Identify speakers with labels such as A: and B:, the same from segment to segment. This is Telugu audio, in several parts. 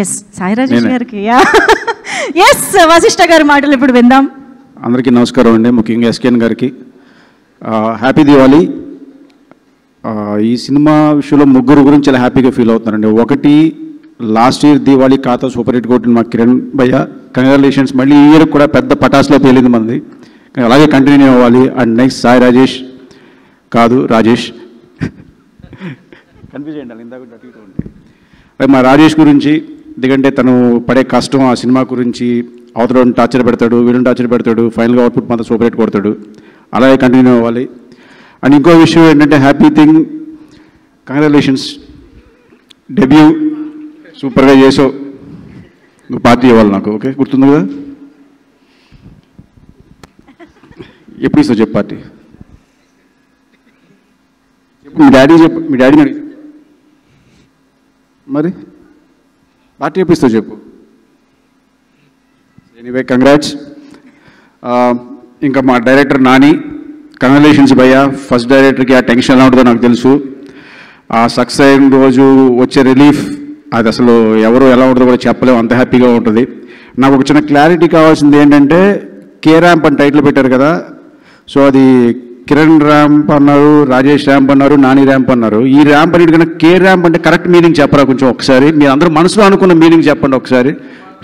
A: ఎస్ సాయి రాజేష్ గారికి ఎస్ వశిష్ఠ గారి మాటలు ఇప్పుడు విందాం.
B: అందరికీ నమస్కారం అండి, ముఖ్యంగా ఎస్కేఎన్ గారికి హ్యాపీ దివాళీ. ఈ సినిమా విషయంలో ముగ్గురు గురించి చాలా హ్యాపీగా ఫీల్ అవుతున్నారండి. ఒకటి, లాస్ట్ ఇయర్ దివాళీ ఖాతా సూపర్ హిట్ కొట్టిన మా కిరణ్ భయ్య, కంగ్రాచులేషన్స్. మళ్ళీ ఈ ఇయర్ కూడా పెద్ద పటాస్లో పేలింది మంది, అలాగే కంటిన్యూ అవ్వాలి. అండ్ నెక్స్ట్ సాయి రాజేష్ కాదు రాజేష్ కన్ఫ్యూజ్ అయ్యండి ఇందాక. మా రాజేష్ గురించి, ఎందుకంటే తను పడే కష్టం, ఆ సినిమా గురించి, అవతలని టార్చర్ పెడతాడు, వీళ్ళని టార్చర్ పెడతాడు, ఫైనల్గా అవుట్పుట్ మాత్రం సూపర్ హిట్ కొడతాడు, అలాగే కంటిన్యూ అవ్వాలి. అండ్ ఇంకో విషయం ఏంటంటే హ్యాపీ థింగ్, కంగ్రాచులేషన్స్, డెబ్యూ సూపర్గా చేసావు. నువ్వు పార్టీ ఇవ్వాలి నాకు, ఓకే? గుర్తుంది కదా? ఎప్పుడు ఇస్తావు చెప్పు పార్టీ? చెప్పు, మీ డాడీ చెప్పు, మీ డాడీని అడిగి మరి పార్టీ ఎప్పుడు ఇస్తావు చెప్పు. Anyway congrats. ఇంకా మా డైరెక్టర్ నాని, కంగ్రాచులేషన్స్ భయ్యా. ఫస్ట్ డైరెక్టర్కి ఆ టెన్షన్ ఎలా ఉంటుందో నాకు తెలుసు. ఆ సక్సెస్ అయిన రోజు వచ్చే రిలీఫ్, అది అసలు ఎవరు ఎలా ఉంటుందో కూడా చెప్పలేము, అంత హ్యాపీగా ఉంటుంది. నాకు ఒక చిన్న క్లారిటీ కావాల్సింది ఏంటంటే, కే ర్యాంప్ అని టైటిల్ పెట్టారు కదా, సో అది కిరణ్ ర్యాంప్ అన్నారు, రాజేష్ ర్యాంప్ అన్నారు, నాని ర్యాంప్ అన్నారు. ఈ ర్యాంప్ అన్నిటికన్నా కే ర్యాంప్ అంటే కరెక్ట్ మీనింగ్ చెప్పరా కొంచెం ఒకసారి? మీరు అందరూ మనసులో అనుకున్న మీనింగ్ చెప్పండి ఒకసారి.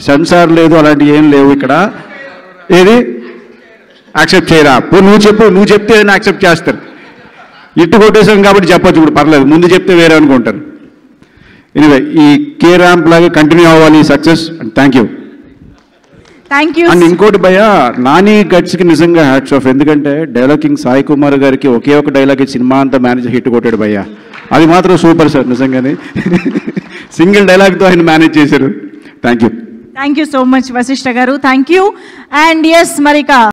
B: సెన్సార్ లేదు, అలాంటివి ఏం లేవు ఇక్కడ. ఏది యాక్సెప్ట్ చేయరా? నువ్వు చెప్పు, నువ్వు చెప్తే ఏదైనా యాక్సెప్ట్ చేస్తారు. ఇట్టు కొట్టేసాం కాబట్టి చెప్పచ్చు, ఇప్పుడు పర్లేదు, ముందు చెప్తే వేరే అనుకుంటారు. ఎనీవే, ఈ కే ర్యాంప్ లాగే కంటిన్యూ అవ్వాలి success. And thank you. And ఇంకోటి భయ్య, నాని గట్స్కి నిజంగా హ్యాట్స్ ఆఫ్. ఎందుకంటే డైలాగ్ కింగ్ సాయి కుమార్ గారికి ఒకే ఒక డైలాగ్ సినిమా అంతా మేనేజ్ హిట్ కొట్టాడు భయ్య. అది మాత్రం సూపర్ సార్, నిజంగానే సింగిల్ డైలాగ్తో ఆయన మేనేజ్ చేశారు. Thank you so much Vashishta garu, thank you. And yes మరి